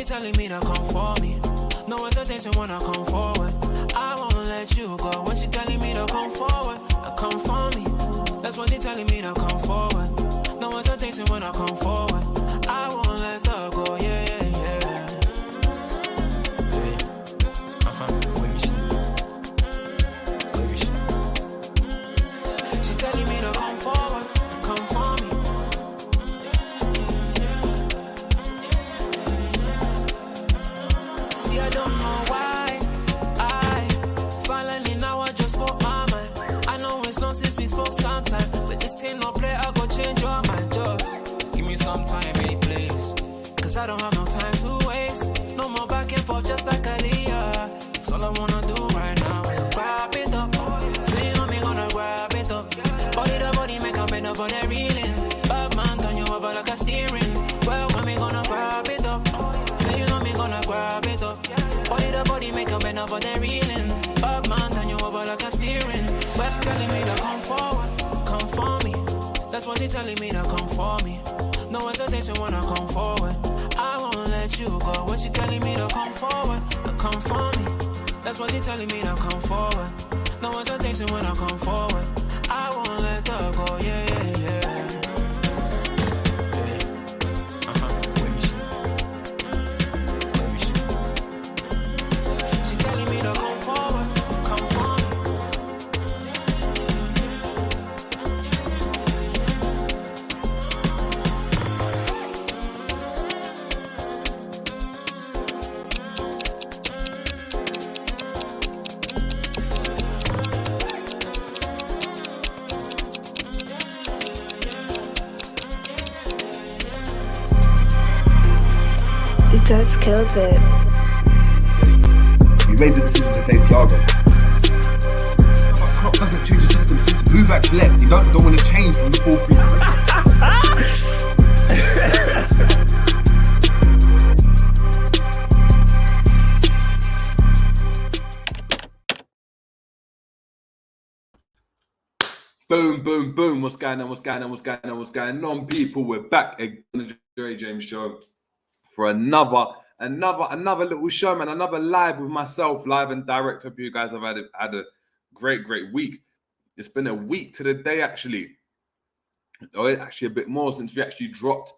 telling me to come for me. No hesitation when I come forward. I won't let you go. When she telling me to come forward, come for me. That's what she telling me to come forward. No hesitation when I come forward. I won't let her go. Yeah, yeah, yeah. Where is she? She's telling me to come forward, come for me. See, I don't know why I finally now I just spoke my mind. I know it's long since we spoke sometime, but this thing no play, I go change your mind. Just give me some time, baby, please. Cause I don't have no time to waste. No more back and forth just like Aaliyah. That's all I wanna do right now. Grab it up. Say you know me gonna grab it up. Body to body make a bend up for the reeling. Bad man turn you over like a steering. Well, when me gonna grab it up. Say you know me gonna grab it up. Body to body make a bend up for the reeling. Bad man turn you over like a steering. Well, she telling me to come forward, come for me. That's what she telling me to come for me. No hesitation when I come forward. I won't let you go. When she telling me to come forward, come for me. That's what she telling me to come forward. No hesitation when I come forward. I won't let her go. Yeah, yeah, yeah. Where is she? She's telling me to come forward, come for me. That's killed it. You made the decision to play Thiago. Klopp doesn't change the system since blue back left. You don't want to change from the 4-3. Boom, boom, boom. What's going on, people? We're back again on the Jerry James Show for another little show, man. Another live with myself, live and direct. Hope you guys have had a great week. It's been a week to the day, actually. Or actually a bit more since we actually dropped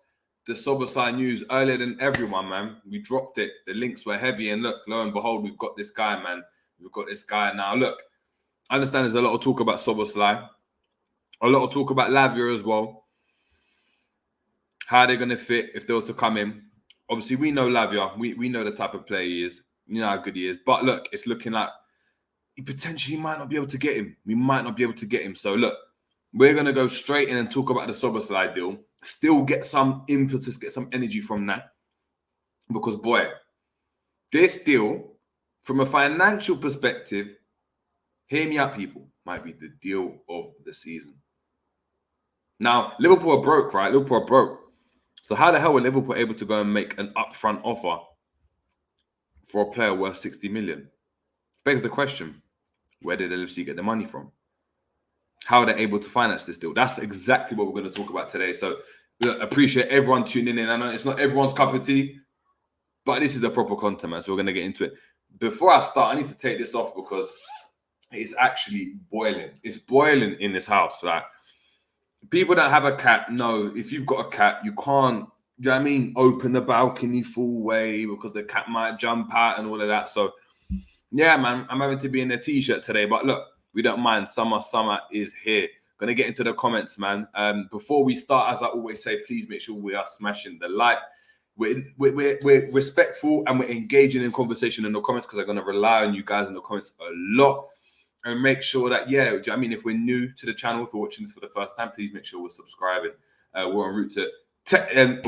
the Szoboslai news earlier than everyone, man. We dropped it. The links were heavy, and look, lo and behold, we've got this guy, man. We've got this guy now. Look, I understand there's a lot of talk about Szoboslai. A lot of talk about Lavia as well. How they're going to fit if they were to come in. Obviously, we know Lavia. We know the type of player he is. You know how good he is. But look, it's looking like he potentially might not be able to get him. We might not be able to get him. So look, we're going to go straight in and talk about the Szoboslai deal. Still get some impetus, get some energy from that. Because, boy, this deal, from a financial perspective, hear me out, people, might be the deal of the season. Now, Liverpool are broke, right? Liverpool are broke. So how the hell were Liverpool able to go and make an upfront offer for a player worth 60 million? Begs the question, where did LFC get the money from? How are they able to finance this deal? That's exactly what we're going to talk about today. So look, appreciate everyone tuning in. I know it's not everyone's cup of tea, but this is the proper content, man. So we're going to get into it. Before I start, I need to take this off because it's actually boiling. It's boiling in this house. Like, people that have a cat know if you've got a cat, you can't, you know what I mean, open the balcony full way because the cat might jump out and all of that. So, yeah, man, I'm having to be in a t-shirt today. But look, we don't mind. Summer is here. Going to get into the comments, man. Before we start, as I always say, please make sure we are smashing the like. We're respectful and we're engaging in conversation in the comments because I'm going to rely on you guys in the comments a lot. And make sure that, yeah, I mean, if we're new to the channel, if we're watching this for the first time, please make sure we're subscribing. We're en route to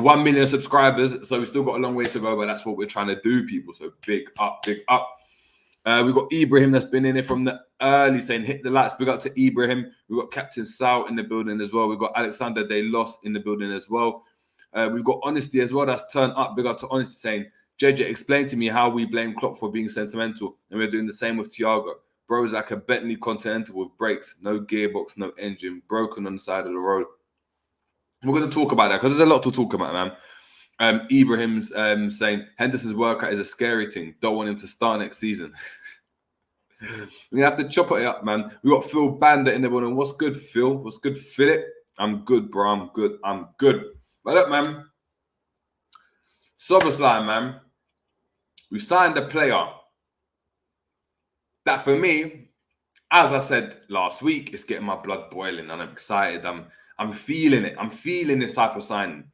1 million subscribers. So we've still got a long way to go, but that's what we're trying to do, people. So big up, big up. We've got Ibrahim that's been in it from the early saying, hit the lights. Big up to Ibrahim. We've got Captain Sal in the building as well. We've got Alexander De Los in the building as well. We've got Honesty as well. That's turned up. Big up to Honesty saying, JJ, explain to me how we blame Klopp for being sentimental. And we're doing the same with Thiago. Bro's like a Bentley Continental with brakes, no gearbox, no engine, broken on the side of the road. We're going to talk about that because there's a lot to talk about, man. Ibrahim's saying Henderson's workout is a scary thing. Don't want him to start next season. We have to chop it up, man. We got Phil Bandit in the morning. What's good, Phil? What's good, Philip? I'm good, bro. I'm good. I'm good. But look, man. Szoboslai, man. We signed a player that, for me, as I said last week, it's getting my blood boiling, and I'm excited. I'm feeling it. I'm feeling this type of signing.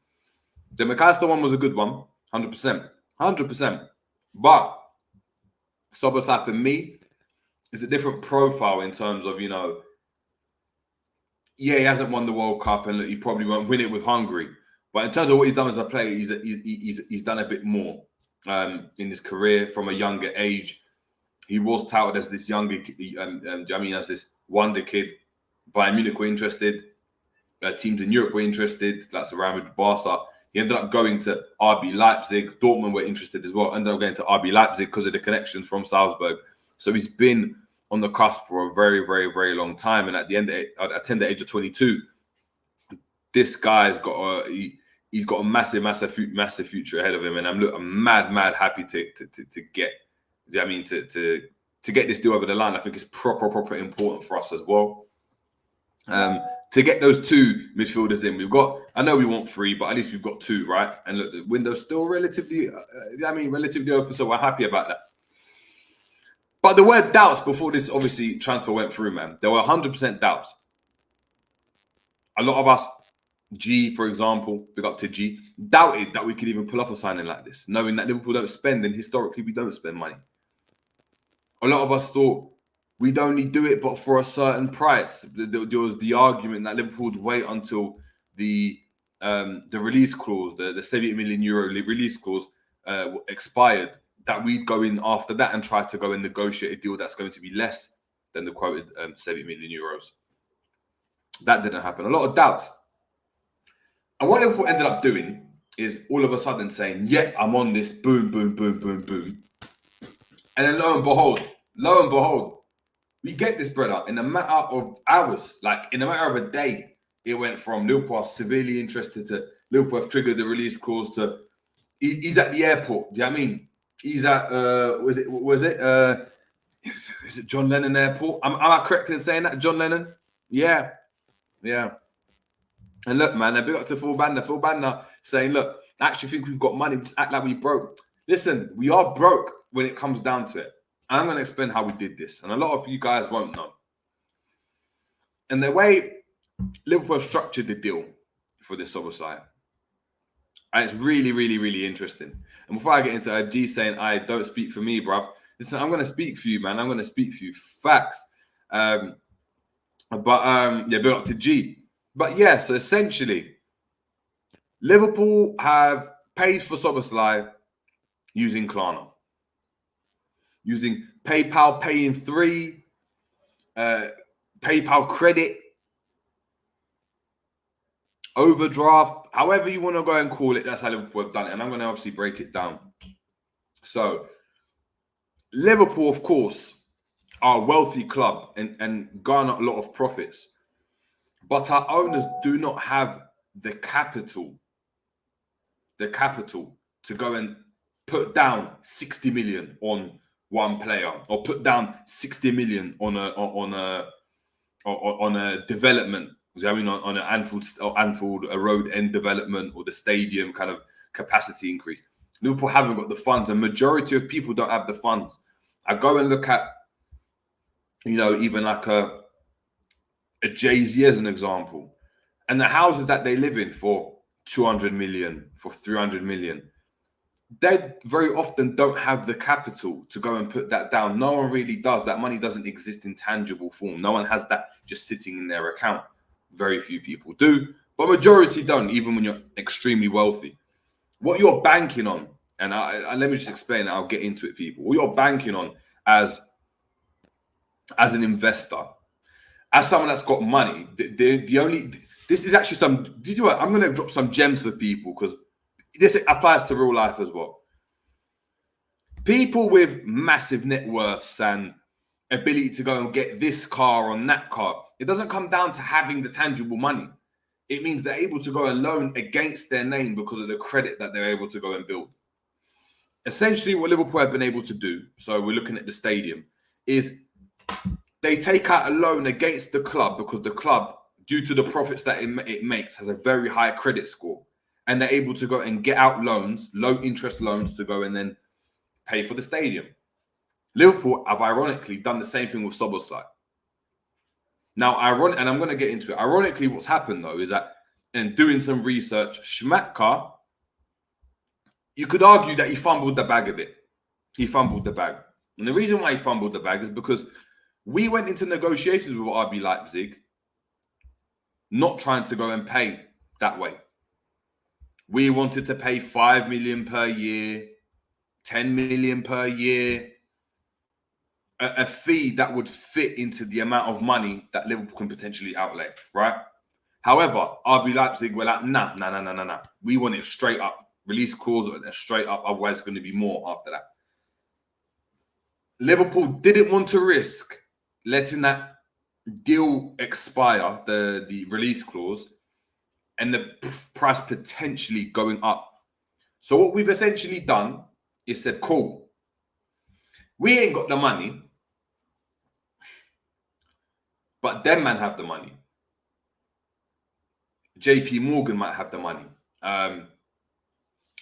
The McAllister one was a good one, 100%, 100%. But Szoboslai, for me, is a different profile in terms of, you know, yeah, he hasn't won the World Cup, and look, he probably won't win it with Hungary. But in terms of what he's done as a player, he's done a bit more in his career from a younger age. He was touted as this younger, as this wonder kid. Bayern Munich were interested. Teams in Europe were interested. That's Real Madrid, Barca. He ended up going to RB Leipzig. Dortmund were interested as well. Ended up going to RB Leipzig because of the connections from Salzburg. So he's been on the cusp for a very, very, very long time. And at the end, at the age of 22, this guy's got he's got a massive future ahead of him. And I'm mad happy to get. I mean, to get this deal over the line. I think it's proper important for us as well. To get those two midfielders in, I know we want three, but at least we've got two, right? And look, the window's still relatively open, so we're happy about that. But there were doubts before this, obviously, transfer went through, man. There were 100% doubts. A lot of us, G, for example, big up to G, doubted that we could even pull off a signing like this, knowing that Liverpool don't spend, and historically we don't spend money. A lot of us thought we'd only do it, but for a certain price. There was the argument that Liverpool would wait until the release clause, the 70 million euro release clause expired, that we'd go in after that and try to go and negotiate a deal that's going to be less than the quoted 70 million euros. That didn't happen. A lot of doubts. And what Liverpool ended up doing is all of a sudden saying, yeah, I'm on this, boom, boom, boom, boom, boom. And then lo and behold, we get this brother in a matter of hours, like in a matter of a day. It went from Liverpool severely interested to Liverpool have triggered the release clause to he's at the airport. Do you know what I mean? He's at is it John Lennon Airport? Am I correct in saying that? John Lennon? Yeah. And look, man, I big up to Phil Bandit. Phil Bandit saying, look, I actually think we've got money. We just act like we broke. Listen, we are broke when it comes down to it. I'm going to explain how we did this. And a lot of you guys won't know. And the way Liverpool structured the deal for this Szoboslai, and it's really, really, really interesting. And before I get into it, G saying, I don't speak for me, bruv. Listen, I'm going to speak for you, man. I'm going to speak for you. Facts. Big up to G. But yeah, so essentially, Liverpool have paid for Szoboslai using Klarna. Using PayPal, paying 3, PayPal credit, overdraft, however you want to go and call it, that's how Liverpool have done it. And I'm going to obviously break it down. So, Liverpool, of course, are a wealthy club and garner a lot of profits. But our owners do not have the capital to go and put down 60 million on one player, or put down 60 million on a development. I mean, on an Anfield Road end development, or the stadium kind of capacity increase. Liverpool haven't got the funds. A majority of people don't have the funds. I go and look at, even like a Jay-Z as an example, and the houses that they live in for 200 million, for 300 million. They very often don't have the capital to go and put that down. No one really does. That money doesn't exist in tangible form. No one has that just sitting in their account. Very few people do, but majority don't, even when you're extremely wealthy. What you're banking on, and let me just explain, I'll get into it, people. What you're banking on as an investor, as someone that's got money, this is actually I'm going to drop some gems for people, because this applies to real life as well. People with massive net worths and ability to go and get this car on that car, it doesn't come down to having the tangible money. it means they're able to go and loan against their name because of the credit that they're able to go and build. Essentially, what Liverpool have been able to do, so we're looking at the stadium, is they take out a loan against the club because the club, due to the profits that it makes, has a very high credit score. And they're able to go and get out loans, low interest loans, to go and then pay for the stadium. Liverpool have ironically done the same thing with Szoboslai. Now, and I'm going to get into it. Ironically, what's happened though is that, in doing some research, Schmatka, you could argue that he fumbled the bag a bit. He fumbled the bag. And the reason why he fumbled the bag is because we went into negotiations with RB Leipzig not trying to go and pay that way. We wanted to pay 5 million per year, 10 million per year, a fee that would fit into the amount of money that Liverpool can potentially outlay, right? However, RB Leipzig were like, nah. We want it straight up. Release clause straight up, otherwise it's going to be more after that. Liverpool didn't want to risk letting that deal expire, the release clause, and the price potentially going up. So what we've essentially done is said, cool, we ain't got the money, but them man have the money. JP Morgan might have the money.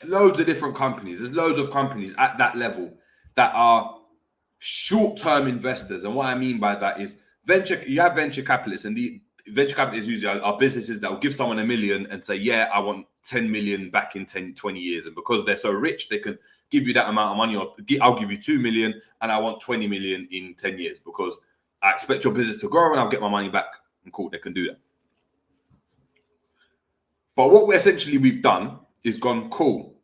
Loads of different companies. There's loads of companies at that level that are short-term investors. And what I mean by that is you have venture capitalists, and the venture capitalists usually are businesses that will give someone $1 million and say, yeah, I want 10 million back in 10, 20 years. And because they're so rich, they can give you that amount of money, or I'll give you 2 million and I want 20 million in 10 years because I expect your business to grow and I'll get my money back. And cool, they can do that. But what we've done is gone, cool.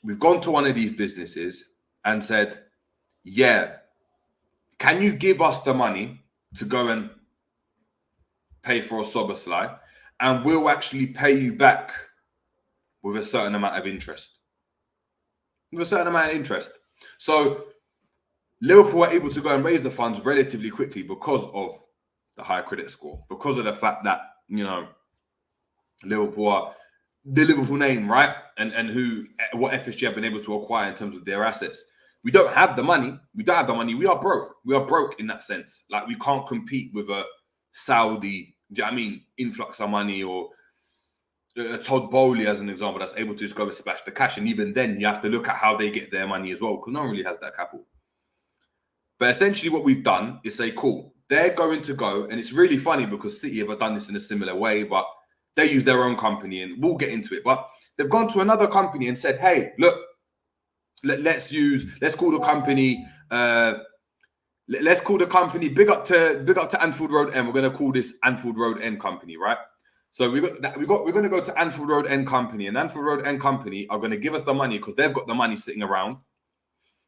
We've gone to one of these businesses and said, yeah, can you give us the money to go and pay for a Szoboslai, and we'll actually pay you back with a certain amount of interest. So Liverpool were able to go and raise the funds relatively quickly because of the high credit score, because of the fact that, you know, Liverpool are the Liverpool name, right? And what FSG have been able to acquire in terms of their assets. We don't have the money. We are broke. We are broke in that sense. Like, we can't compete with a Saudi, do you know what I mean, influx of money, or Todd Bowley, as an example, that's able to just go and splash the cash. And even then, you have to look at how they get their money as well, because no one really has that capital. But essentially what we've done is say, cool, they're going to go, and it's really funny because City have done this in a similar way, but they use their own company, and we'll get into it. But they've gone to another company and said, hey, look, let's call the company, big up to Anfield Road End. We're going to call this Anfield Road End Company, right? So we're going to go to Anfield Road End Company, and Anfield Road End Company are going to give us the money because they've got the money sitting around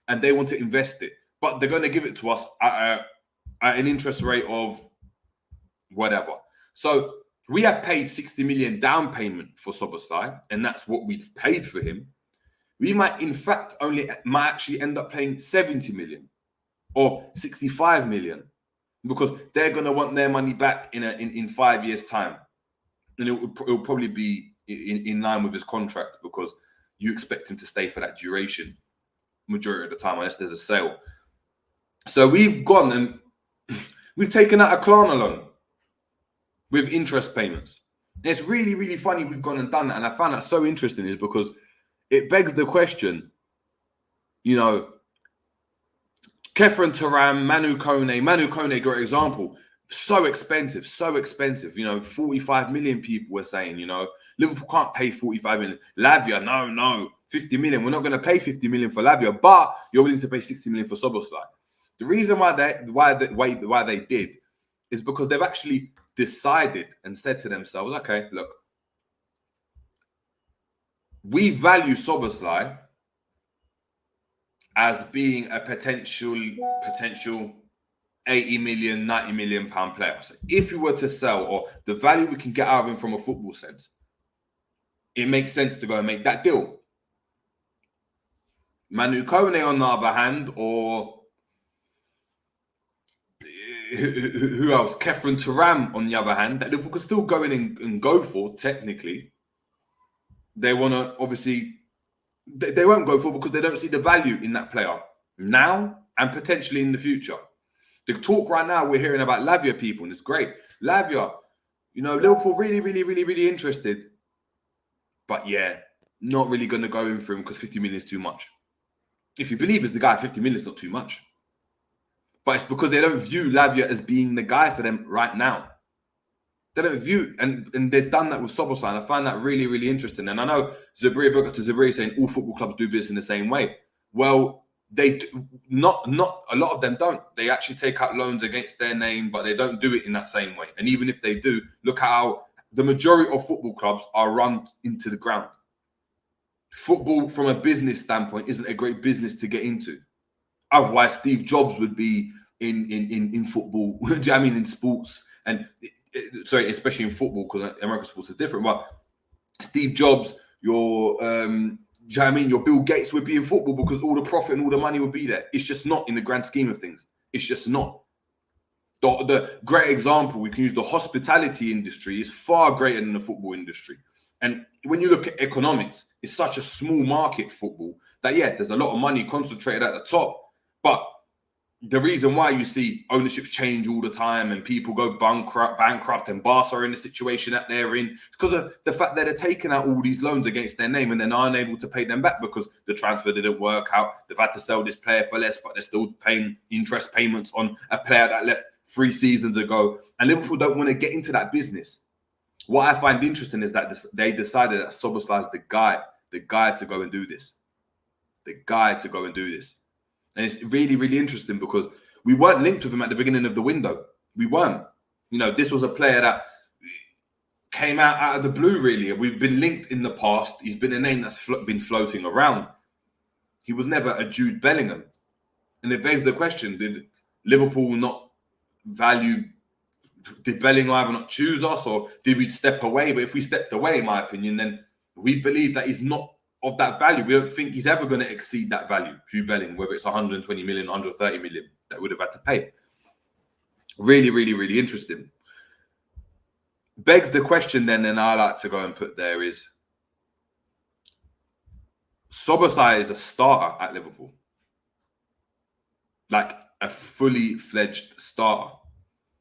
and they want to invest it. But they're going to give it to us at an interest rate of whatever. So we have paid 60 million down payment for Szoboslai, and that's what we've paid for him. We might, in fact, actually end up paying 70 million or 65 million because they're going to want their money back in 5 years' time. And it will probably be in line with his contract because you expect him to stay for that duration majority of the time unless there's a sale. So we've gone and we've taken out a Klarna loan with interest payments. And it's really, really funny we've gone and done that. And I found that so interesting is because it begs the question, you know, Kefren Turam, Manu Kone, great example. So expensive. You know, 45 million people were saying, you know, Liverpool can't pay 45 million. Lavia, no, 50 million. We're not going to pay 50 million for Lavia, but you're willing to pay 60 million for Szoboslai. The reason why they did is because they've actually decided and said to themselves, okay, look, we value Szoboslai as being a potential 80 million, 90 million pound player. So if we were to sell, or the value we can get out of him from a football sense, it makes sense to go and make that deal. Manu Kone, on the other hand, or who else? Kefren Turam, on the other hand, that Liverpool could still go in and go for, technically. They want to, obviously, they won't go for because they don't see the value in that player now and potentially in the future. The talk right now, we're hearing about Lavia people, and it's great. Lavia, Liverpool really interested. But yeah, not really going to go in for him because 50 million is too much. If you believe it's the guy, 50 million is not too much. But it's because they don't view Lavia as being the guy for them right now. They don't view, and they've done that with Szoboslai, and I find that really interesting. And I know Zabri saying all football clubs do business in the same way. Well, they do, not a lot of them don't. They actually take out loans against their name, but they don't do it in that same way. And even if they do, look how the majority of football clubs are run into the ground. Football, from a business standpoint, isn't a great business to get into. Otherwise, Steve Jobs would be in football. Do you know what I mean? In sports, and sorry, especially in football, because American sports is different. But Steve Jobs, do you know what I mean? Your Bill Gates would be in football because all the profit and all the money would be there. It's just not in the grand scheme of things. It's just not. The great example, we can use the hospitality industry is far greater than the football industry. And when you look at economics, it's such a small market, football, that, yeah, there's a lot of money concentrated at the top. But the reason why you see ownerships change all the time and people go bankrupt and Barca are in the situation that they're in, it's because of the fact that they're taking out all these loans against their name and then are unable to pay them back because the transfer didn't work out. They've had to sell this player for less, but they're still paying interest payments on a player that left 3 seasons ago. And Liverpool don't want to get into that business. What I find interesting is that they decided that Szoboszlai is the guy to go and do this. The guy to go and do this. And it's really interesting because we weren't linked with him at the beginning of the window. We weren't. This was a player that came out of the blue, really. We've been linked in the past. He's been a name that's been floating around. He was never a Jude Bellingham. And it begs the question, did Liverpool not value... Did Bellingham either not choose us or did we step away? But if we stepped away, in my opinion, then we believe that he's not of that value. We don't think he's ever going to exceed that value, Jude Bellingham, whether it's 120 million, 130 million that would have had to pay. Really interesting. Begs the question then, and I like to go and put there is, Szoboszlai is a starter at Liverpool. Like a fully fledged starter.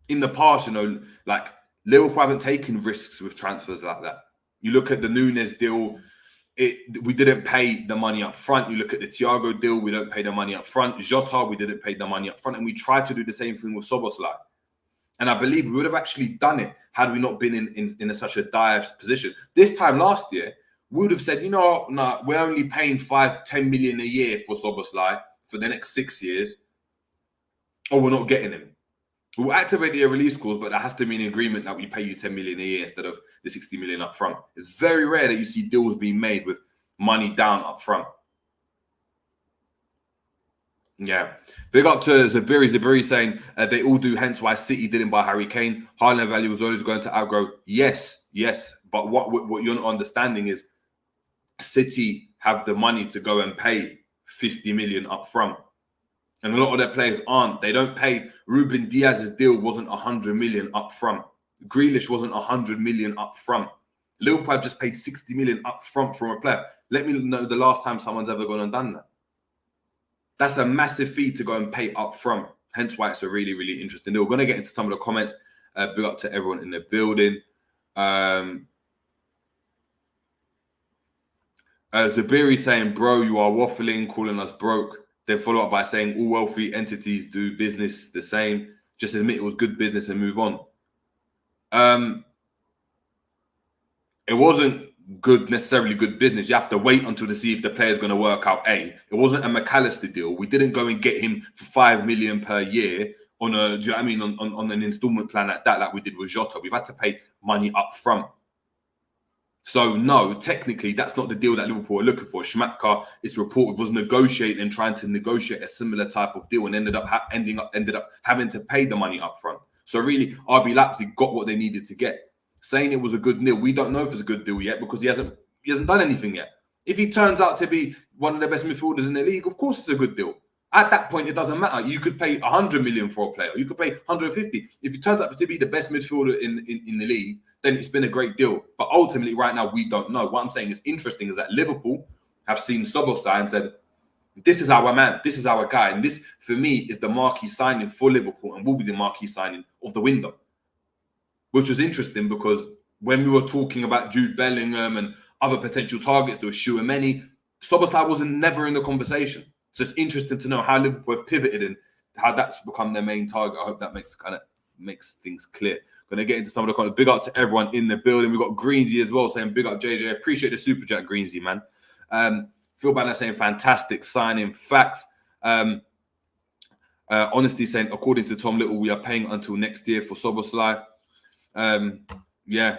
In the past, like Liverpool haven't taken risks with transfers like that. You look at the Nunes deal, we didn't pay the money up front. You look at the Thiago deal, we don't pay the money up front. Jota, we didn't pay the money up front. And we tried to do the same thing with Szoboszlai. And I believe we would have actually done it had we not been in such a dire position. This time last year, we would have said, no, we're only paying 5-10 million a year for Szoboszlai for the next 6 years, or we're not getting him. We'll activate the release clause, but there has to be an agreement that we pay you 10 million a year instead of the 60 million up front. It's very rare that you see deals being made with money down up front. Yeah. Big up to Zabiri saying they all do, hence why City didn't buy Harry Kane. Haaland value was always going to outgrow. Yes. But what you're not understanding is City have the money to go and pay 50 million up front. And a lot of their players aren't. They don't pay. Ruben Diaz's deal wasn't 100 million up front. Grealish wasn't 100 million up front. Liverpool have just paid 60 million up front from a player. Let me know the last time someone's ever gone and done that. That's a massive fee to go and pay up front. Hence why it's a really interesting deal. We're going to get into some of the comments. Big up to everyone in the building. Zabiri saying, bro, you are waffling, calling us broke. Then follow up by saying all wealthy entities do business the same. Just admit it was good business and move on. It wasn't necessarily good business. You have to wait until to see if the player's going to work out. It wasn't a McAllister deal. We didn't go and get him for 5 million per year on a, do you know what I mean, on an installment plan like we did with Jota. We've had to pay money up front. So no, technically, that's not the deal that Liverpool are looking for. Schmadtke, it's reported, was negotiating and trying to negotiate a similar type of deal and ended up having to pay the money up front. So really, RB Leipzig got what they needed to get. Saying it was a good deal, we don't know if it's a good deal yet because he hasn't done anything yet. If he turns out to be one of the best midfielders in the league, of course it's a good deal. At that point, it doesn't matter. You could pay 100 million for a player. You could pay 150. If he turns out to be the best midfielder in the league, then it's been a great deal. But ultimately, right now, we don't know. What I'm saying is interesting is that Liverpool have seen Szoboslai and said, this is our man. This is our guy. And this, for me, is the marquee signing for Liverpool and will be the marquee signing of the window. Which was interesting because when we were talking about Jude Bellingham and other potential targets, there was Tchouaméni, Szoboslai wasn't never in the conversation. So it's interesting to know how Liverpool have pivoted and how that's become their main target. I hope that makes things clear. Going to get into some of the comments. Big up to everyone in the building. We've got Greensy as well saying big up JJ. Appreciate the super chat, Greensy, man. Phil Banner saying fantastic signing. Facts. Honesty saying according to Tom Little, we are paying until next year for Szoboslai. Yeah.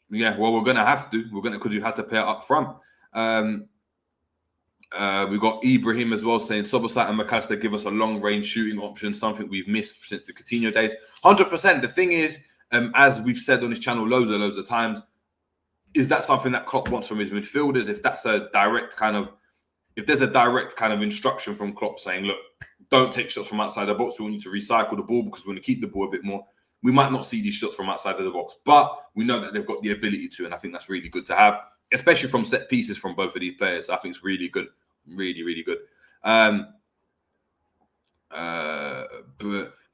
Well, we're gonna have to. Because you have to pay it up front. We got Ibrahim as well saying Szoboslai and McAllister give us a long-range shooting option, something we've missed since the Coutinho days. 100%. The thing is, as we've said on this channel loads of times, is that something that Klopp wants from his midfielders? If there's a direct kind of instruction from Klopp saying, look, don't take shots from outside the box. We want you to recycle the ball because we want to keep the ball a bit more. We might not see these shots from outside of the box, but we know that they've got the ability to, and I think that's really good to have, especially from set pieces from both of these players. I think it's really good. Really, really good. But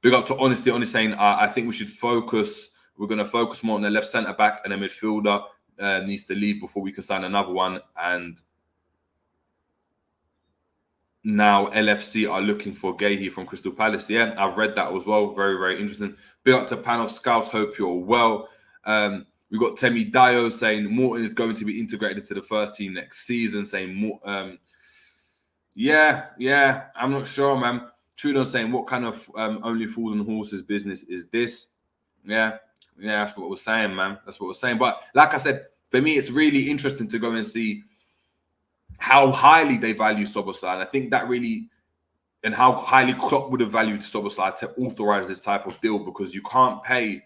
big up to Honesty. Honest saying, I think we should focus. We're going to focus more on the left centre back and the midfielder needs to leave before we can sign another one. And now LFC are looking for Gahey from Crystal Palace. Yeah, I've read that as well. Very, very interesting. Big up to Pan of Scouts. Hope you're well. We've got Temi Dio saying Morton is going to be integrated into the first team next season. Saying Yeah, I'm not sure, man. Trudeau saying, what kind of only fools and horses business is this? Yeah, that's what we're saying, man. That's what we're saying. But like I said, for me, it's really interesting to go and see how highly they value Szoboslai. And I think that really, and how highly Klopp would have valued Szoboslai to authorize this type of deal, because you can't pay.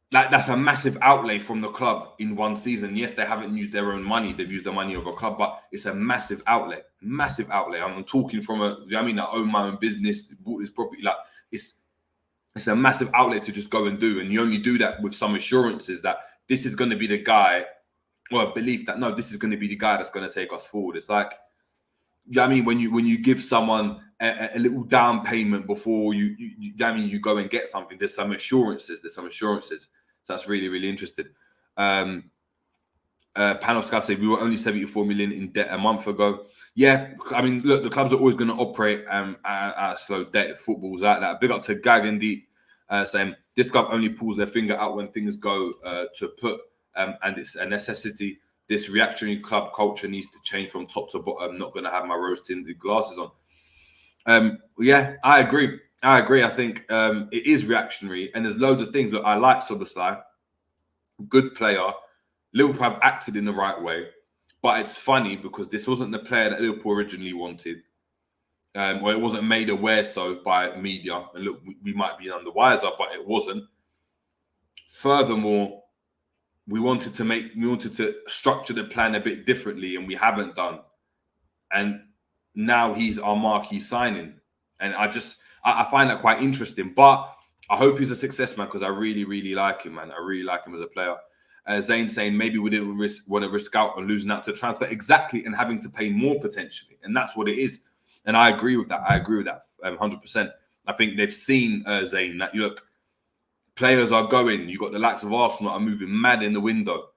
That's a massive outlay from the club in one season. Yes, they haven't used their own money. They've used the money of a club, but it's a massive outlay. Massive outlay. I'm talking from I own my own business, bought this property. Like, it's a massive outlay to just go and do. And you only do that with some assurances that this is going to be the guy, or a belief that, no, this is going to be the guy that's going to take us forward. It's like, when you give someone a little down payment before you go and get something, there's some assurances. So that's really, really interesting. Panovska said we were only 74 million in debt a month ago. Yeah, look, the clubs are always going to operate at a slow debt. Football's like that. Big up to Gagandeep saying this club only pulls their finger out when things go to put, and it's a necessity. This reactionary club culture needs to change from top to bottom. I'm not going to have my rose-tinted glasses on. Yeah, I agree. I think it is reactionary, and there's loads of things that I like. Szoboslai, good player. Liverpool have acted in the right way, but it's funny because this wasn't the player that Liverpool originally wanted, or it wasn't made aware so by media. And look, we might be none the wiser, but it wasn't. Furthermore, we wanted to structure the plan a bit differently, and we haven't done. And now he's our marquee signing, and I find that quite interesting. But I hope he's a success, man, because I really, really like him, man. I really like him as a player. Zane saying maybe we didn't want to risk out on losing out to transfer. Exactly, and having to pay more potentially. And that's what it is. And I agree with that. 100%. I think they've seen, Zane, that, look, players are going. You've got the likes of Arsenal are moving mad in the window.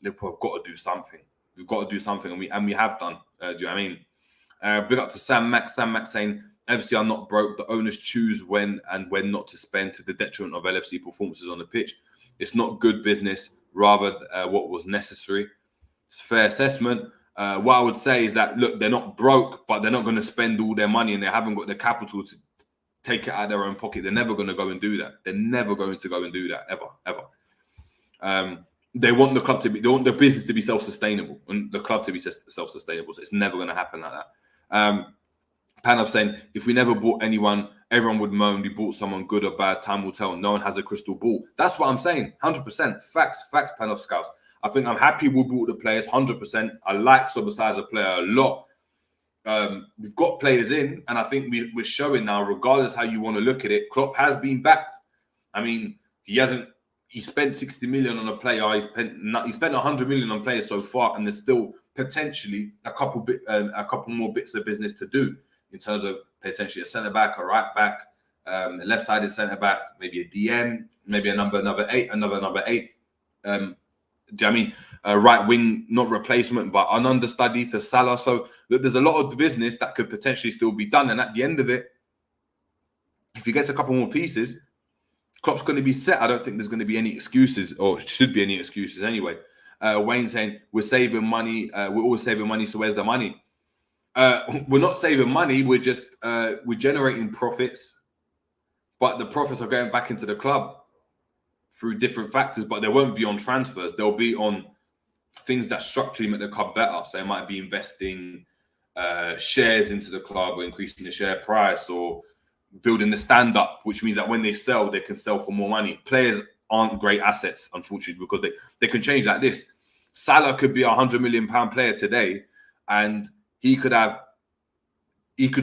Liverpool have got to do something. We've got to do something, and we have done. Do you know what I mean? Big up to Sam Max. Sam Max saying, LFC are not broke. The owners choose when and when not to spend to the detriment of LFC performances on the pitch. It's not good business, rather what was necessary. It's a fair assessment. What I would say is that, look, they're not broke, but they're not going to spend all their money, and they haven't got the capital to take it out of their own pocket. They're never going to go and do that. They're never going to go and do that, ever. They want the club to be, they want the business to be self-sustainable and the club to be self-sustainable. So it's never going to happen like that. Panov saying, if we never bought anyone, everyone would moan. We bought someone good or bad. Time will tell. No one has a crystal ball. That's what I'm saying. 100%. Facts, Panov Scouts. I think I'm happy we bought the players. 100%. I like Szoboslai as a player a lot. we've got players in, and I think we're showing now, regardless how you want to look at it, Klopp has been backed. I mean, he spent 60 million on a player. He spent 100 million on players so far, and there's still potentially a couple more bits of business to do in terms of potentially a centre back, a right back, a left-sided centre back, maybe a DM, maybe another number eight. Do you know what I mean? A right wing, not replacement, but an understudy to Salah. So there's a lot of the business that could potentially still be done. And at the end of it, if he gets a couple more pieces, Klopp's going to be set. I don't think there's going to be any excuses, or should be any excuses anyway. Wayne saying, we're saving money. We're always saving money. So where's the money? We're not saving money. We're just, we're generating profits, but the profits are going back into the club through different factors, but they won't be on transfers. They'll be on things that structurally make the club better. So it might be investing shares into the club, or increasing the share price, or building the stand-up, which means that when they sell, they can sell for more money. Players aren't great assets, unfortunately, because they can change like this. Salah could be a £100 million player today, and he could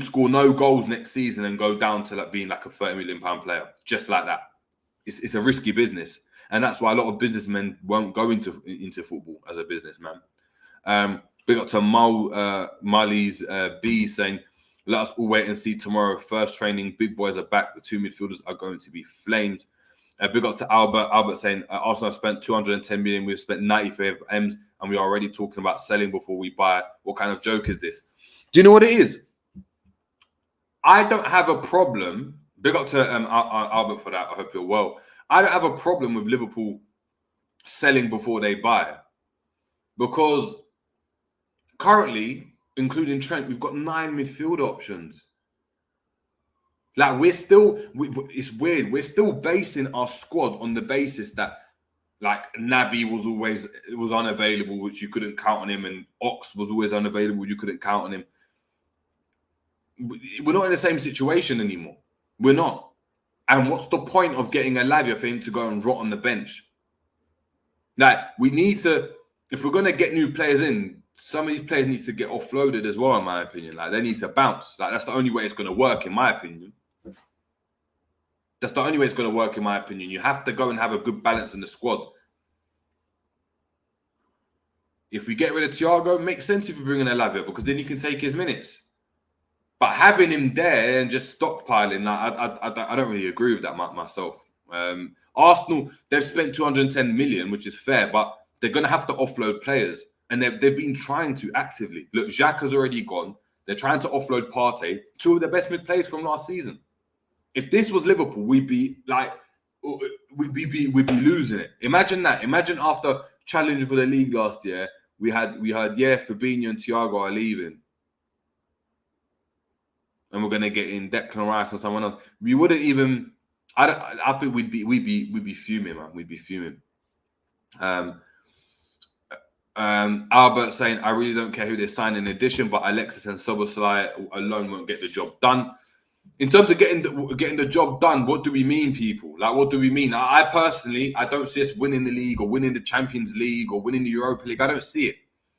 score no goals next season and go down to being like a £30 million player, just like that. It's a risky business, and that's why a lot of businessmen won't go into football as a businessman. Big up to Mali's B saying, let us all wait and see tomorrow. First training, big boys are back. The two midfielders are going to be flamed. Big up to Albert. Albert saying, Arsenal spent 210 million. We've spent 90 for M's, and we are already talking about selling before we buy. What kind of joke is this? Do you know what it is? I don't have a problem. Big up to Albert for that. I hope you're well. I don't have a problem with Liverpool selling before they buy, because currently, including Trent, we've got 9 midfield options. Like, it's weird. We're still basing our squad on the basis that, like, Naby was unavailable, which you couldn't count on him, and Ox was always unavailable, you couldn't count on him. We're not in the same situation anymore. We're not. And what's the point of getting a Lavia for him to go and rot on the bench? Like, we need to, if we're going to get new players in, some of these players need to get offloaded as well, in my opinion. Like, they need to bounce. Like, that's the only way it's going to work, in my opinion. That's the only way it's going to work, in my opinion. You have to go and have a good balance in the squad. If we get rid of Thiago, it makes sense if we bring in a Lavia, because then he can take his minutes. But having him there and just stockpiling, I don't really agree with that myself. Arsenal, they've spent 210 million, which is fair, but they're going to have to offload players. And they've been trying to actively. Look, Xhaka's already gone. They're trying to offload Partey, 2 of the best mid players from last season. If this was Liverpool, we'd be losing it. Imagine that. Imagine after challenging for the league last year, we heard, Fabinho and Thiago are leaving. And we're going to get in Declan Rice or someone else. We wouldn't even. I think we'd be fuming, man. We'd be fuming. Albert saying, I really don't care who they sign in addition, but Alexis and Szoboslai alone won't get the job done. In terms of getting the job done, what do we mean, people? Like, what do we mean? I personally, I don't see us winning the league or winning the Champions League or winning the Europa League. I don't see it.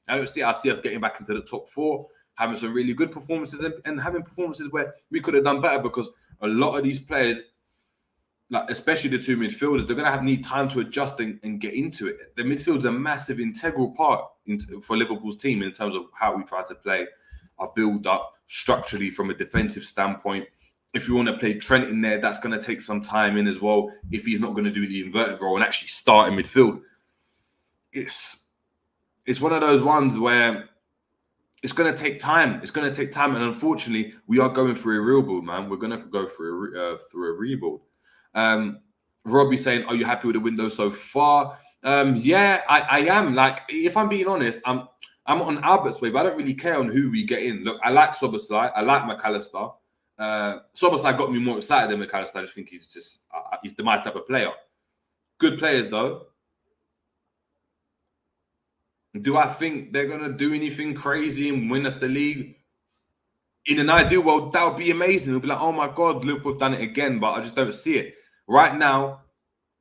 I see us getting back into the top 4. Having some really good performances and having performances where we could have done better, because a lot of these players, like especially the 2 midfielders, they're going to need time to adjust and get into it. The midfield's a massive integral part for Liverpool's team in terms of how we try to play our build-up structurally from a defensive standpoint. If we want to play Trent in there, that's going to take some time in as well, if he's not going to do the inverted role and actually start in midfield. It's one of those ones where it's going to take time. It's going to take time. And unfortunately, we are going through a rebuild, man. We're going to go through a rebuild. Robbie saying, are you happy with the window so far? Yeah, I am. Like, if I'm being honest, I'm on Albert's wave. I don't really care on who we get in. Look, I like Szoboslai. I like McAllister. Szoboslai got me more excited than McAllister. I just think he's my type of player. Good players, though. Do I think they're going to do anything crazy and win us the league? In an ideal world, that would be amazing. We'll be like, oh my God, Liverpool have done it again, but I just don't see it. Right now,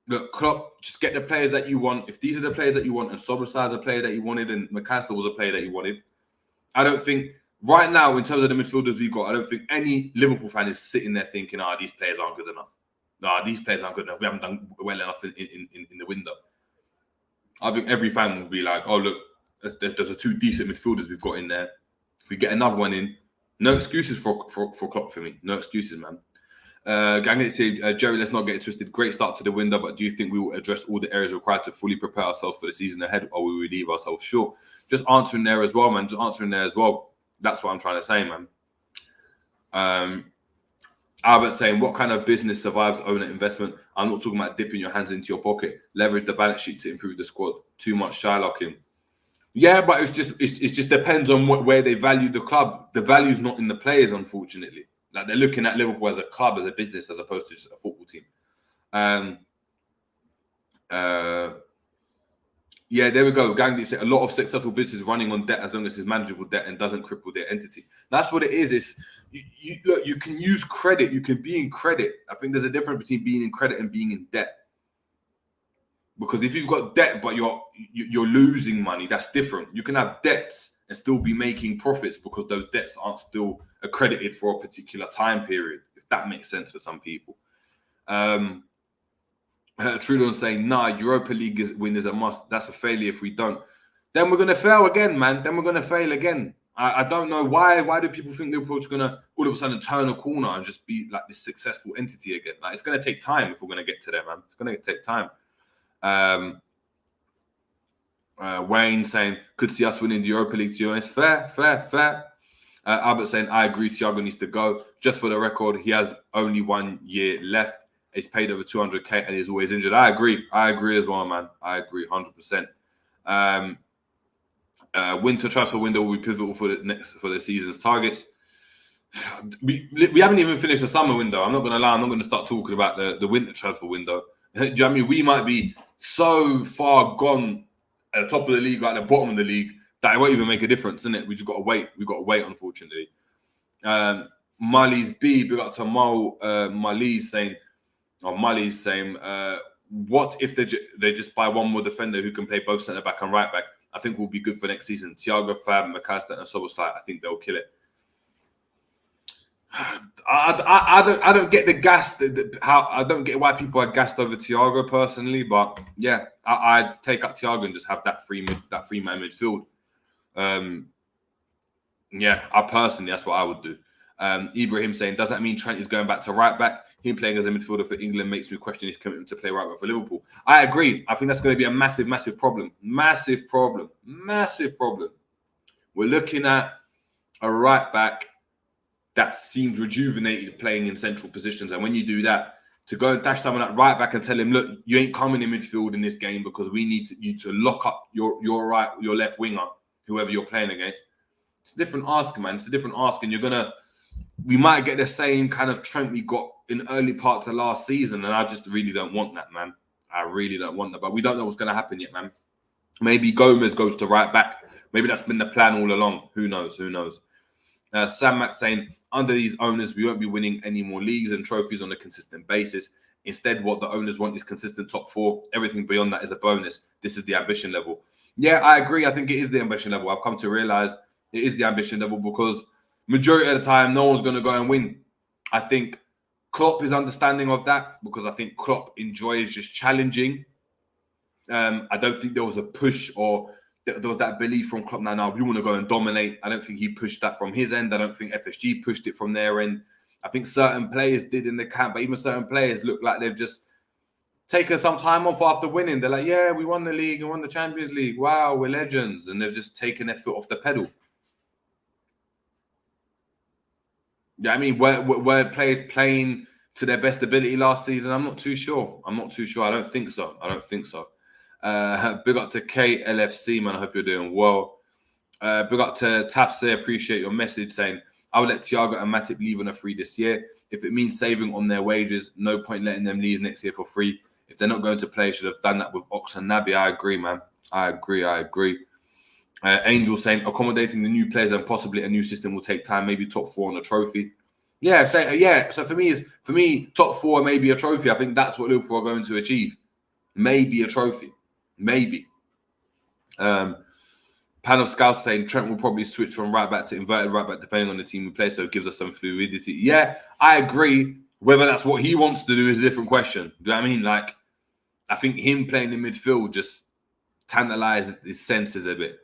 look, Klopp, just get the players that you want. If these are the players that you want, and Szoboslai is a player that you wanted, and McAllister was a player that you wanted, I don't think right now, in terms of the midfielders we've got, I don't think any Liverpool fan is sitting there thinking, these players aren't good enough. These players aren't good enough. We haven't done well enough in the window. I think every fan will be like, oh, look, there's a 2 decent midfielders we've got in there. If we get another one in, no excuses for Klopp for me. No excuses, man. Jerry, let's not get it twisted. Great start to the window, but do you think we will address all the areas required to fully prepare ourselves for the season ahead, or will we leave ourselves short? Just answering there as well, man. Just answering there as well. That's what I'm trying to say, man. Albert saying, what kind of business survives owner investment? I'm not talking about dipping your hands into your pocket. Leverage the balance sheet to improve the squad. Too much Shylocking. Yeah, but it just depends on where they value the club. The value's not in the players, unfortunately. Like, they're looking at Liverpool as a club, as a business, as opposed to just a football team. Yeah, there we go. Gang said a lot of successful businesses running on debt as long as it's manageable debt and doesn't cripple their entity. That's what it is. It's look, you can use credit, you can be in credit. I think there's a difference between being in credit and being in debt. Because if you've got debt but you're losing money, that's different. You can have debts and still be making profits because those debts aren't still accredited for a particular time period, if that makes sense for some people. Trudon saying, Europa League win is a must. That's a failure if we don't. Then we're going to fail again, man. Then we're going to fail again. I don't know why. Why do people think Liverpool's going to all of a sudden turn a corner and just be like this successful entity again? Like, it's going to take time if we're going to get to there, man. It's going to take time. Wayne saying, could see us winning the Europa League, to be honest. Fair. Albert saying, I agree, Thiago needs to go. Just for the record, he has only 1 year left. He's paid over 200k and he's always injured. I agree as well, man. I agree 100%. Winter transfer window will be pivotal for the season's targets. We haven't even finished the summer window. I'm not going to lie. I'm not going to start talking about the winter transfer window. Do you know what I mean? We might be so far gone at the top of the league, at the bottom of the league, that it won't even make a difference, isn't it? We just got to wait. We've got to wait, unfortunately. Mali's B, big up to Mali's saying, what if they just buy one more defender who can play both centre back and right back? I think will be good for next season. Thiago, Fab, McAllister, and Szoboslai. I think they'll kill it. I don't get the gas. I don't get why people are gassed over Thiago personally, but yeah, I'd take up Thiago and just have that free man midfield. Yeah, that's what I would do. Ibrahim saying, does that mean Trent is going back to right back? Him playing as a midfielder for England makes me question his commitment to play right back for Liverpool. I agree. I think that's going to be a massive problem. Massive problem. We're looking at a right back that seems rejuvenated playing in central positions. And when you do that, to go and dash down on that right back and tell him, look, you ain't coming in midfield in this game because we need you to lock up your left winger, whoever you're playing against. It's a different ask, man. It's a different ask. And we might get the same kind of Trent we got in early parts of last season. And I just really don't want that, man. I really don't want that. But we don't know what's going to happen yet, man. Maybe Gomez goes to right back. Maybe that's been the plan all along. Who knows? Sam Mack saying, under these owners, we won't be winning any more leagues and trophies on a consistent basis. Instead, what the owners want is consistent top 4. Everything beyond that is a bonus. This is the ambition level. Yeah, I agree. I think it is the ambition level. I've come to realize it is the ambition level because majority of the time, no one's going to go and win. I think Klopp is understanding of that because I think Klopp enjoys just challenging. I don't think there was a push or there was that belief from Klopp. Now, we want to go and dominate. I don't think he pushed that from his end. I don't think FSG pushed it from their end. I think certain players did in the camp, but even certain players look like they've just taken some time off after winning. They're like, yeah, we won the league and won the Champions League. Wow, we're legends. And they've just taken their foot off the pedal. Yeah, I mean, were players playing to their best ability last season? I'm not too sure. I don't think so. Big up to KLFC, man. I hope you're doing well. Big up to Tafse. Appreciate your message saying, I would let Thiago and Matip leave on a free this year. If it means saving on their wages, no point letting them leave next year for free. If they're not going to play, should have done that with Ox and Naby. I agree, man. I agree. Angel saying, accommodating the new players and possibly a new system will take time. Maybe top 4 on a trophy. Yeah. So for me, top 4, maybe a trophy. I think that's what Liverpool are going to achieve. Maybe a trophy. Maybe. Panel Scouts saying Trent will probably switch from right back to inverted right back depending on the team we play, so it gives us some fluidity. Yeah, I agree. Whether that's what he wants to do is a different question. Do you know what I mean? Like, I think him playing in midfield just tantalized his senses a bit.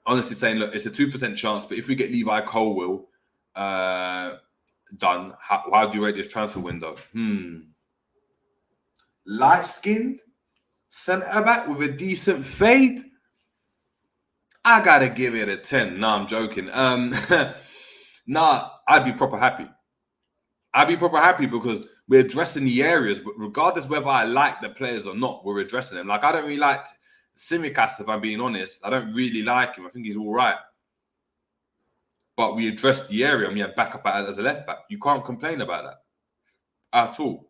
Honestly saying, look, it's a 2% chance, but if we get Levi Colwill done, how do you rate this transfer window? Light-skinned? Centre back with a decent fade? I gotta give it a 10. No, I'm joking. Nah, I'd be proper happy. I'd be proper happy because we're addressing the areas, but regardless whether I like the players or not, we're addressing them. Like, I don't really like Tsimikas, if I'm being honest. I don't really like him. I think he's all right. But we addressed the area and we had backup as a left back. You can't complain about that at all.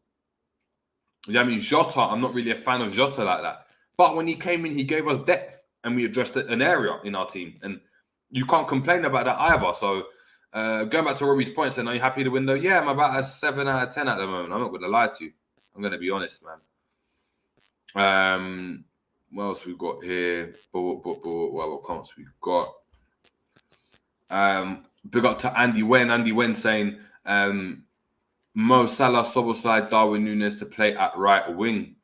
You know what I mean? Jota, I'm not really a fan of Jota like that. But when he came in, he gave us depth and we addressed an area in our team. And you can't complain about that either. So going back to Robbie's point, saying, are you happy with the window? Yeah, I'm about a 7 out of 10 at the moment. I'm not going to lie to you. I'm going to be honest, man. What else we got here? What comments we got? Big up to Andy Wen. Andy Wen saying, Mo Salah, Szoboslai, Darwin Núñez to play at right wing.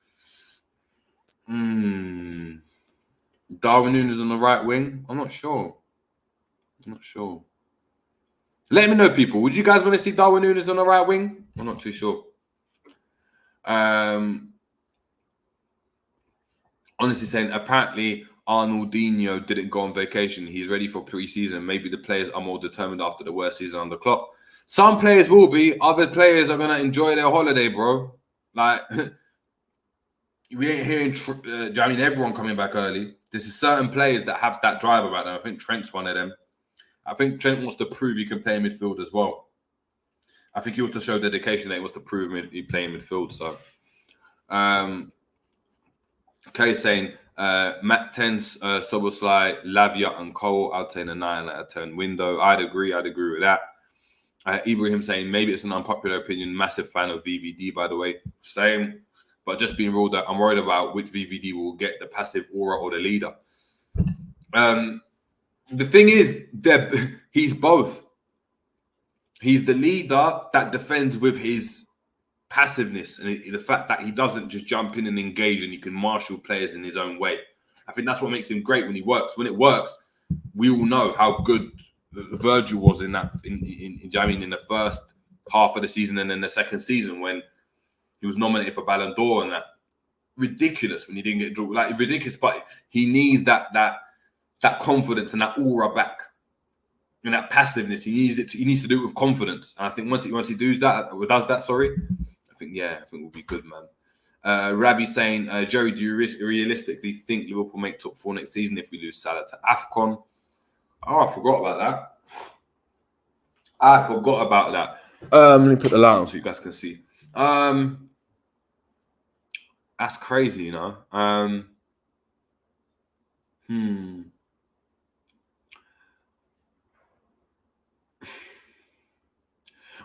Darwin Núñez on the right wing? I'm not sure. Let me know, people. Would you guys want to see Darwin Núñez on the right wing? I'm not too sure. Honestly saying, apparently Arnoldinho didn't go on vacation. He's ready for pre-season. Maybe the players are more determined after the worst season on the clock. Some players will be. Other players are going to enjoy their holiday, bro. Like, we ain't hearing, everyone coming back early. There's certain players that have that drive about them. I think Trent's one of them. I think Trent wants to prove he can play in midfield as well. I think he wants to show dedication that he wants to prove he play in midfield. So, Kay saying, Matt 10, Szoboszlai, Lavia and Cole, I'd say in a 9 out of 10 window. I'd agree with that. Ibrahim saying, maybe it's an unpopular opinion. Massive fan of VVD, by the way. Same. But just being ruled out, I'm worried about which VVD will get, the passive aura or the leader. The thing is, he's both. He's the leader that defends with his passiveness and the fact that he doesn't just jump in and engage and he can marshal players in his own way. I think that's what makes him great when he works. When it works, we all know how good Virgil was in that. In the first half of the season and then the second season when he was nominated for Ballon d'Or and that. Ridiculous when he didn't get drawn. Like, ridiculous, but he needs that confidence and that aura back. And that passiveness, he needs to do it with confidence. And I think once he does that, I think we'll be good, man. Ravi saying, Jerry, do you realistically think Liverpool make top 4 next season if we lose Salah to AFCON? Oh, I forgot about that. Let me put the light on so you guys can see. That's crazy, you know.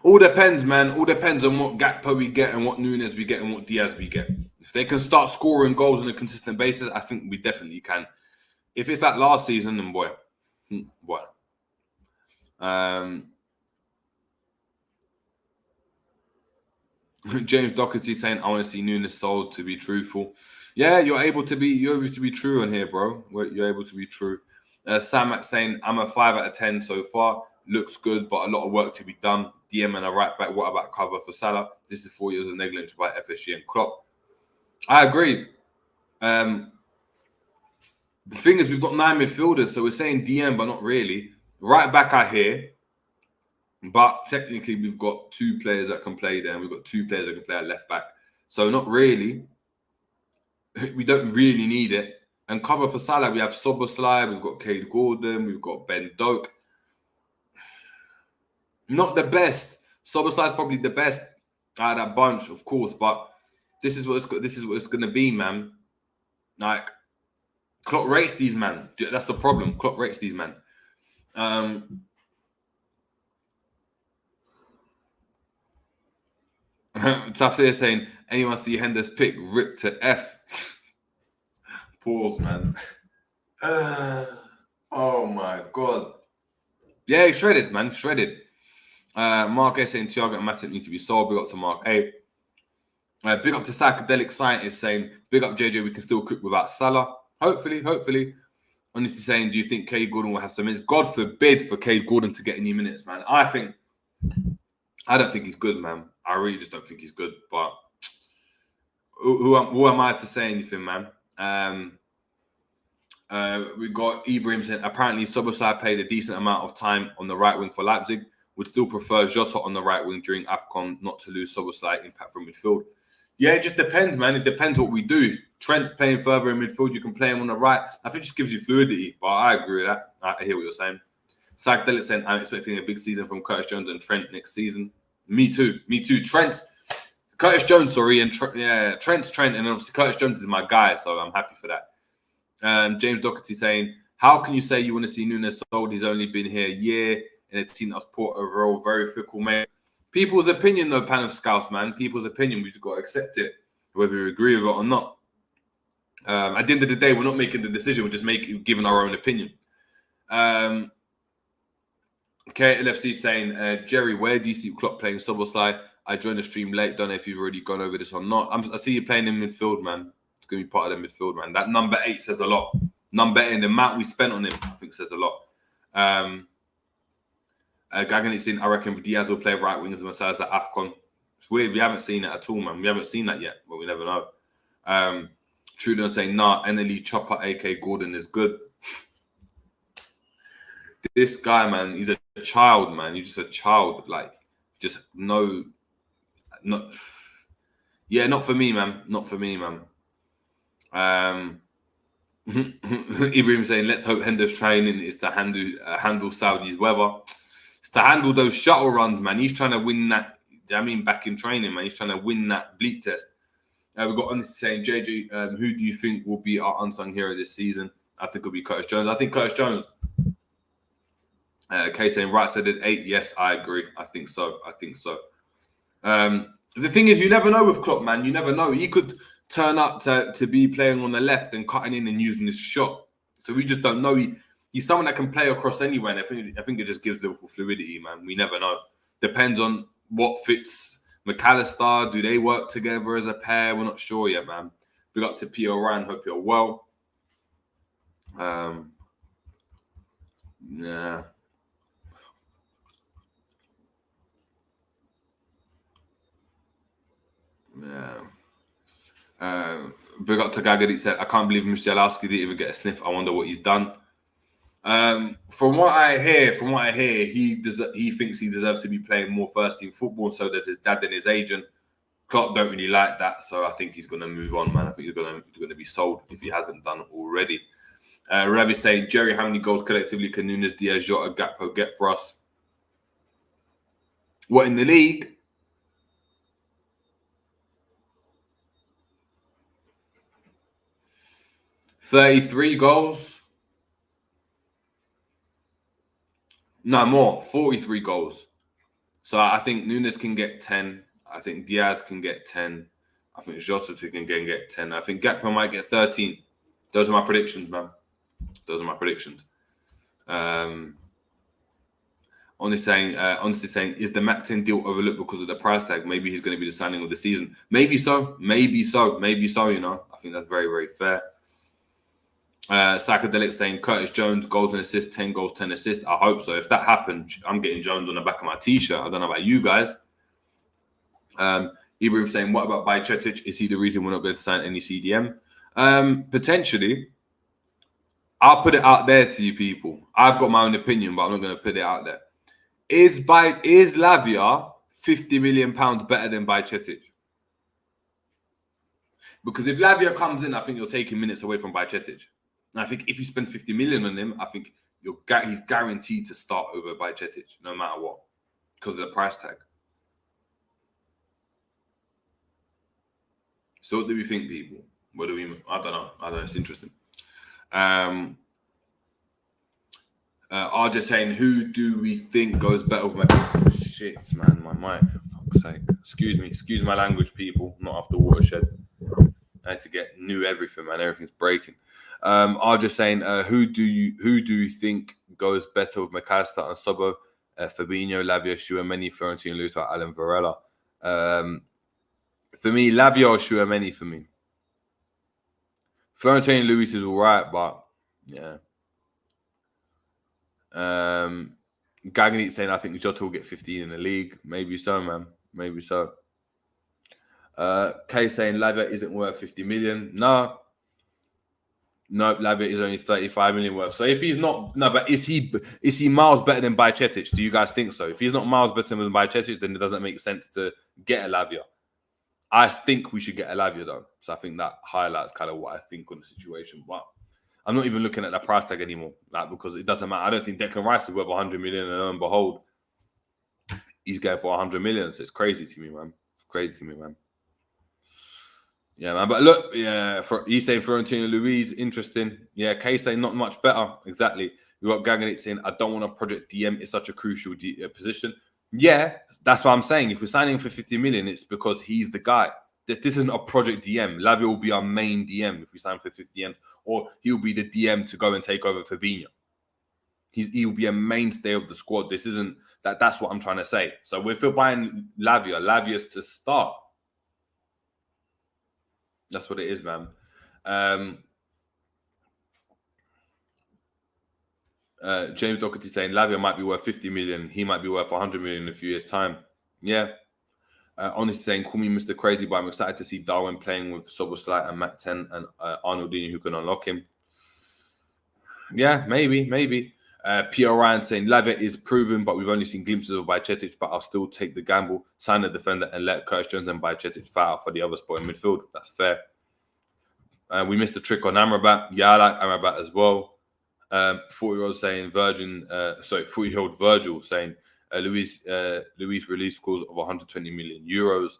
All depends, man. All depends on what Gakpo we get and what Núñez we get and what Diaz we get. If they can start scoring goals on a consistent basis, I think we definitely can. If it's that last season, then boy. James Doherty saying, I want to see Núñez sold, to be truthful. Yeah, you're able to be true on here, bro. You're able to be true. Samak saying, I'm a 5 out of 10 so far. Looks good, but a lot of work to be done. DM and a right back. What about cover for Salah? This is 4 years of negligence by FSG and Klopp. I agree. The thing is, we've got 9 midfielders, so we're saying DM, but not really. Right back, I hear. But technically, we've got 2 players that can play there, and we've got 2 players that can play at left back. So not really. We don't really need it. And cover for Salah, we have Szoboszlai, we've got Cade Gordon, we've got Ben Doak. Not the best. Szoboszlai is probably the best out of that bunch, of course. But this is what it's going to be, man. Like, Klopp rates these man. That's the problem. Klopp rates these man. Tafsir saying, anyone see Hender's pick? Rip to F. Pause, man. Oh my god. Yeah, shredded, man. Shredded. Mark S saying Thiago and Matip need to be sold. Big up to Mark A. Big up to Psychedelic Scientist saying, big up JJ, we can still cook without Salah. Hopefully. Honestly saying, do you think Cade Gordon will have some minutes? God forbid for Cade Gordon to get any minutes, man. I don't think he's good, man. I really just don't think he's good. But who am I to say anything, man? We got Ibrahim saying, apparently Szoboslai played a decent amount of time on the right wing for Leipzig. Would still prefer Jota on the right wing during AFCON, not to lose Szoboslai impact from midfield. Yeah, it just depends, man. It depends what we do. Trent's playing further in midfield. You can play him on the right. I think it just gives you fluidity. But I agree with that. I hear what you're saying. Psychedelic saying, I'm expecting a big season from Curtis Jones and Trent next season. Me too. Curtis Jones, sorry. And Trent's Trent. And obviously Curtis Jones is my guy. So I'm happy for that. James Doherty saying, how can you say you want to see Nunes sold? He's only been here a year in a team that's poor overall. Very fickle, mate. People's opinion, though, Pan of Scouse, man. People's opinion. We've just got to accept it, whether we agree with it or not. At the end of the day, we're not making the decision. We're just giving our own opinion. KLFC saying, Jerry, where do you see Klopp playing Szoboszlai? I joined the stream late. Don't know if you've already gone over this or not. I see you playing in midfield, man. It's going to be part of the midfield, man. That number 8 says a lot. Number 8 and the amount we spent on him, I think, says a lot. Gagan in, I reckon Diaz will play right wingers besides that AFCON. It's weird. We haven't seen it at all, man. We haven't seen that yet, but we never know. Trudon saying, nah, NLE Chopper, AK Gordon is good. This guy, man, he's a child, man. He's just a child. Like, just not for me, man. Not for me, man. Ibrahim saying, let's hope Hender's training is to handle Saudi's weather. It's to handle those shuttle runs, man. He's trying to win that. I mean, back in training, man. He's trying to win that bleep test. We've got Honesty saying, JJ, who do you think will be our unsung hero this season? I think it'll be Curtis Jones. I think Curtis Jones. Kay saying, right said it 8. Yes, I agree. I think so. The thing is, you never know with Klopp, man. You never know. He could turn up to be playing on the left and cutting in and using his shot. So we just don't know. He's someone that can play across anywhere. And I think it just gives Liverpool fluidity, man. We never know. Depends on what fits McAllister. Do they work together as a pair? We're not sure yet, man. Big up to P.O. Ryan. Hope you're well. Yeah. Big up to Gaga. He said, I can't believe Musialowski didn't even get a sniff. I wonder what he's done. From what I hear, he thinks he deserves to be playing more first team football. So does his dad and his agent. Klopp don't really like that, so I think he's going to move on, man. I think he's going to be sold if he hasn't done already. Rev is saying, Jerry, how many goals collectively can Nunes, Diaz, Jota, Gakpo get for us? What, in the league? $33 goals? No, more. 43 goals. So I think Nunes can get 10. I think Diaz can get 10. I think Jota can get 10. I think Gakpo might get 13. Those are my predictions, man. Those are my predictions. Honestly saying, is the Mac 10 deal overlooked because of the price tag? Maybe he's going to be the signing of the season. Maybe so, you know. I think that's very, very fair. Psychedelic saying, Curtis Jones, goals and assists, 10 goals, 10 assists. I hope so. If that happens, I'm getting Jones on the back of my T-shirt. I don't know about you guys. Ibrahim saying, what about Bajcetic? Is he the reason we're not going to sign any CDM? Potentially. I'll put it out there to you people. I've got my own opinion, but I'm not going to put it out there. Is Lavia £50 million better than Bajcetic? Because if Lavia comes in, I think you're taking minutes away from Bajcetic. And I think if you spend 50 million on him, I think he's guaranteed to start over Bajcetic, no matter what, because of the price tag. So what do we think, people? What do we? I don't know. It's interesting. RJ saying, who do we think goes better with my... Oh, shit, man, my mic. For fuck's sake. Excuse my language, people. Not after Watershed. I had to get new everything, man. Everything's breaking. I'm just saying, who do you think goes better with McAllister and Sobo? Fabinho, Lavia, Tchouameni, Florentino Luis, or Alan Varela? For me, Lavia or Tchouameni for me. Florentino Luis is all right, but yeah. Gaganit saying, I think Jota will get 15 in the league. Maybe so, man. Maybe so. Kay saying Lavia isn't worth 50 million. No, Lavia is only 35 million worth. So if he's not, but is he miles better than Bajcetic? Do you guys think so? If he's not miles better than Bajcetic, then it doesn't make sense to get a Lavia. I think we should get a Lavia though. So I think that highlights kind of what I think on the situation. But I'm not even looking at the price tag anymore, because it doesn't matter. I don't think Declan Rice is worth 100 million, and lo and behold, he's going for 100 million. So it's crazy to me, man. It's crazy to me, man. Yeah, man. But look, yeah, he's saying Florentino Luis, interesting. Yeah, Kay saying not much better. Exactly. You got Gaganit saying, I don't want to project DM. It's such a crucial position. Yeah, that's what I'm saying. If we're signing for 50 million, it's because he's the guy. This isn't a project DM. Lavia will be our main DM if we sign for 50 million, or he'll be the DM to go and take over Fabinho. He'll be a mainstay of the squad. This isn't that. That's what I'm trying to say. So if we're buying Lavia's to start. That's what it is, man. James Doherty saying Lavia might be worth 50 million. He might be worth 100 million in a few years' time. Yeah. Honestly saying, call me Mr. Crazy, but I'm excited to see Darwin playing with Szoboslai and Mac 10 and Arnoldinho, who can unlock him. Yeah, maybe. Pierre Ryan saying Lavia is proven, but we've only seen glimpses of Bajcetic, but I'll still take the gamble, sign the defender, and let Curtis Jones and Bajcetic fight out for the other spot in midfield. That's fair. We missed a trick on Amrabat. Yeah, I like Amrabat as well. 40-year-old saying 40-year-old Virgil saying Luis released clause of 120 million euros.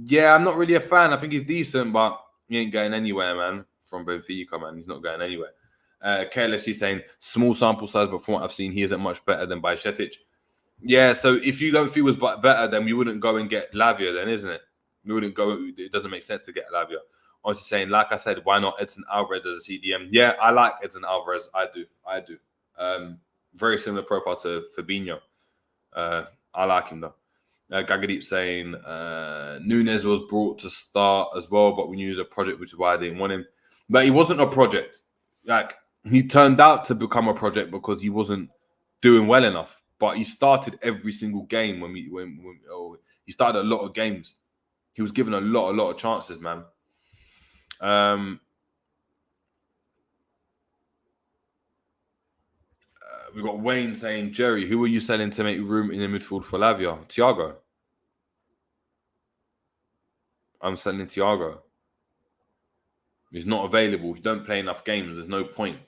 Yeah, I'm not really a fan. I think he's decent, but he ain't going anywhere, man. From Benfica, man, he's not going anywhere. KLFC saying small sample size, but from what I've seen, he isn't much better than Bajcetic. Yeah, so if you don't feel he was better, then we wouldn't go and get Lavia, then, isn't it? We wouldn't go. It doesn't make sense to get Lavia. Honestly saying, like I said, why not Edson Alvarez as a CDM? Yeah, I like Edson Alvarez. I do. Very similar profile to Fabinho. I like him though. Gagadeep saying Nunes was brought to start as well, but we knew he was a project, which is why I didn't want him. But he wasn't a project. Like, he turned out to become a project because he wasn't doing well enough. But he started every single game when he started a lot of games. He was given a lot of chances, man. We got Wayne saying, Jerry, who are you selling to make room in the midfield for Lavia? Thiago. I'm selling Thiago. He's not available. He don't play enough games. There's no point.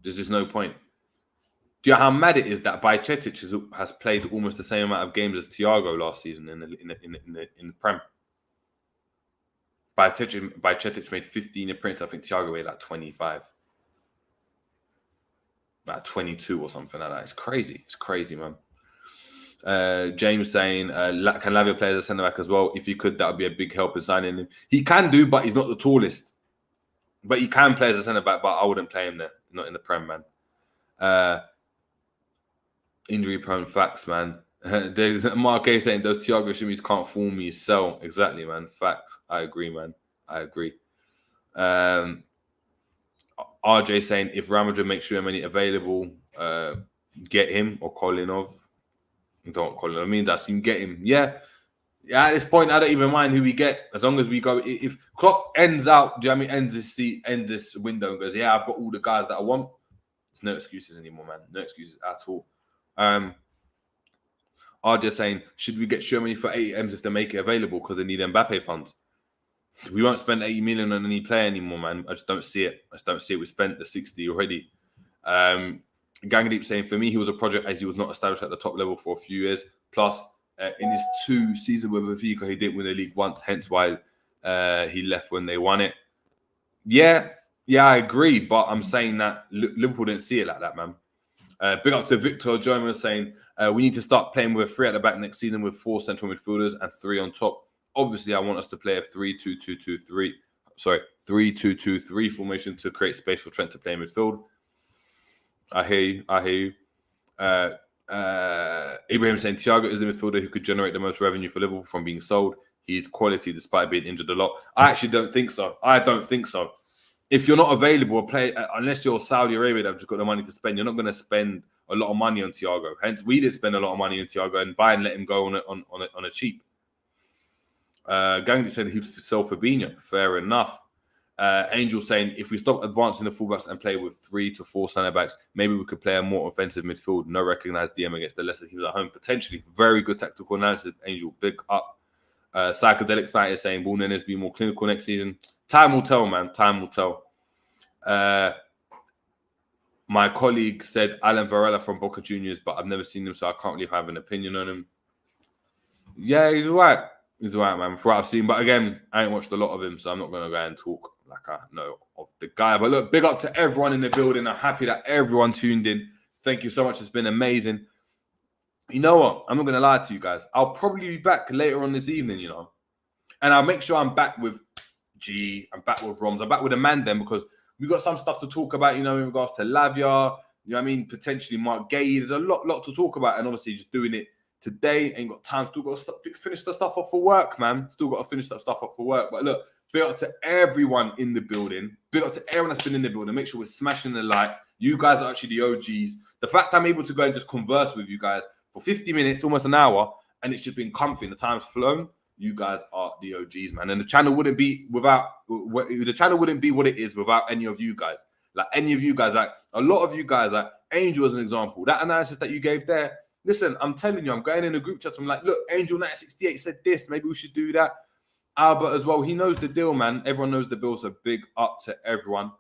There's just no point. Do you know how mad it is that Bajcetic has played almost the same amount of games as Thiago last season in the Prem? Bajcetic made 15 appearances. I think Thiago made like 25. Like 22 or something like that. It's crazy. It's crazy, man. James saying, can Lavia play as a centre-back as well? If he could, that would be a big help in signing him. He can do, but he's not the tallest. But he can play as a centre-back, but I wouldn't play him there. Not in the Prem, man. Injury-prone facts, man. There's Mark A saying, those Thiago shimmies can't fool me. Sell. Exactly, man. Facts. I agree, man. I agree. RJ saying, if Real Madrid makes sure many available, get him or Kolinov. Don't call him. I mean, that's him. Get him. Yeah. At this point, I don't even mind who we get as long as we go. If Klopp ends out, do you know what I mean? Ends this window and goes, yeah, I've got all the guys that I want. There's no excuses anymore, man. No excuses at all. RJ saying, should we get Germany for 80 M's if they make it available because they need Mbappe funds? We won't spend 80 million on any player anymore, man. I just don't see it. We spent the 60 already. Gangadeep saying, for me, he was a project as he was not established at the top level for a few years. Plus, in his 2 seasons with Benfica, he didn't win the league once, hence why he left when they won it. Yeah, I agree, but I'm saying that Liverpool didn't see it like that, man. Big up to Victor German saying, we need to start playing with 3 at the back next season with 4 central midfielders and 3 on top. Obviously, I want us to play a 3-2-2-2-3. sorry, 3-2-2-3 formation to create space for Trent to play in midfield. I hear you. Ibrahim saying Thiago is the midfielder who could generate the most revenue for Liverpool from being sold. He's quality despite being injured a lot. I actually don't think so. If you're not available, unless you're Saudi Arabia that have just got the money to spend, you're not going to spend a lot of money on Thiago. Hence, we did spend a lot of money on Thiago and buy and let him go on a cheap. Gang said he'd sell Fabinho. Fair enough. Angel saying if we stop advancing the fullbacks and play with 3 to 4 centre backs, maybe we could play a more offensive midfield. No recognised DM against the Leicester teams at home. Potentially, very good tactical analysis. Angel, big up. Psychedelic Site is saying will Nenes be more clinical next season? Time will tell, man. Time will tell. My colleague said Alan Varela from Boca Juniors, but I've never seen him, so I can't really have an opinion on him. Yeah, he's all right. He's all right, man. For what I've seen, but again, I ain't watched a lot of him, so I'm not going to go and talk like I know of the guy. But look, big up to everyone in the building. I'm happy that everyone tuned in. Thank you so much. It's been amazing. You know what? I'm not going to lie to you guys. I'll probably be back later on this evening, you know. And I'll make sure I'm back with G. I'm back with Roms. I'm back with the man then because we got some stuff to talk about, you know, in regards to Lavia. You know what I mean? Potentially Mark Gay. There's a lot to talk about. And obviously just doing it today. Ain't got time. Still got to finish the stuff off for work, man. Still got to finish that stuff up for work. But look, big up to everyone in the building. Big up to everyone that's been in the building. Make sure we're smashing the like. You guys are actually the OGs. The fact I'm able to go and just converse with you guys for 50 minutes, almost an hour, and it's just been comfy and the time's flown. You guys are the OGs, man. And the channel wouldn't be what it is without any of you guys. Like any of you guys, like a lot of you guys, like Angel as an example. That analysis that you gave there, listen, I'm telling you, I'm going in a group chat. So I'm like, look, Angel 968 said this. Maybe we should do that. Albert as well. He knows the deal, man. Everyone knows the deal. So big up to everyone.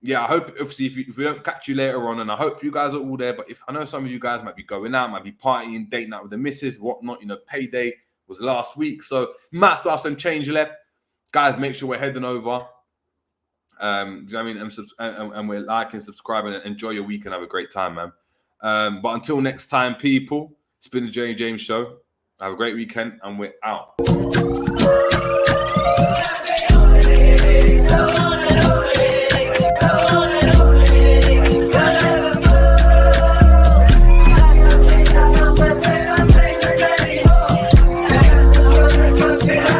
Yeah, I hope, obviously, if we don't catch you later on, and I hope you guys are all there, but if I know some of you guys might be going out, might be partying, dating out with the missus, whatnot, you know, payday was last week, so might still have some change left. Guys, make sure we're heading over. You know what I mean? And we're liking, subscribing, and enjoy your week and have a great time, man. But until next time, people, it's been the J. James Show. Have a great weekend, and we're out.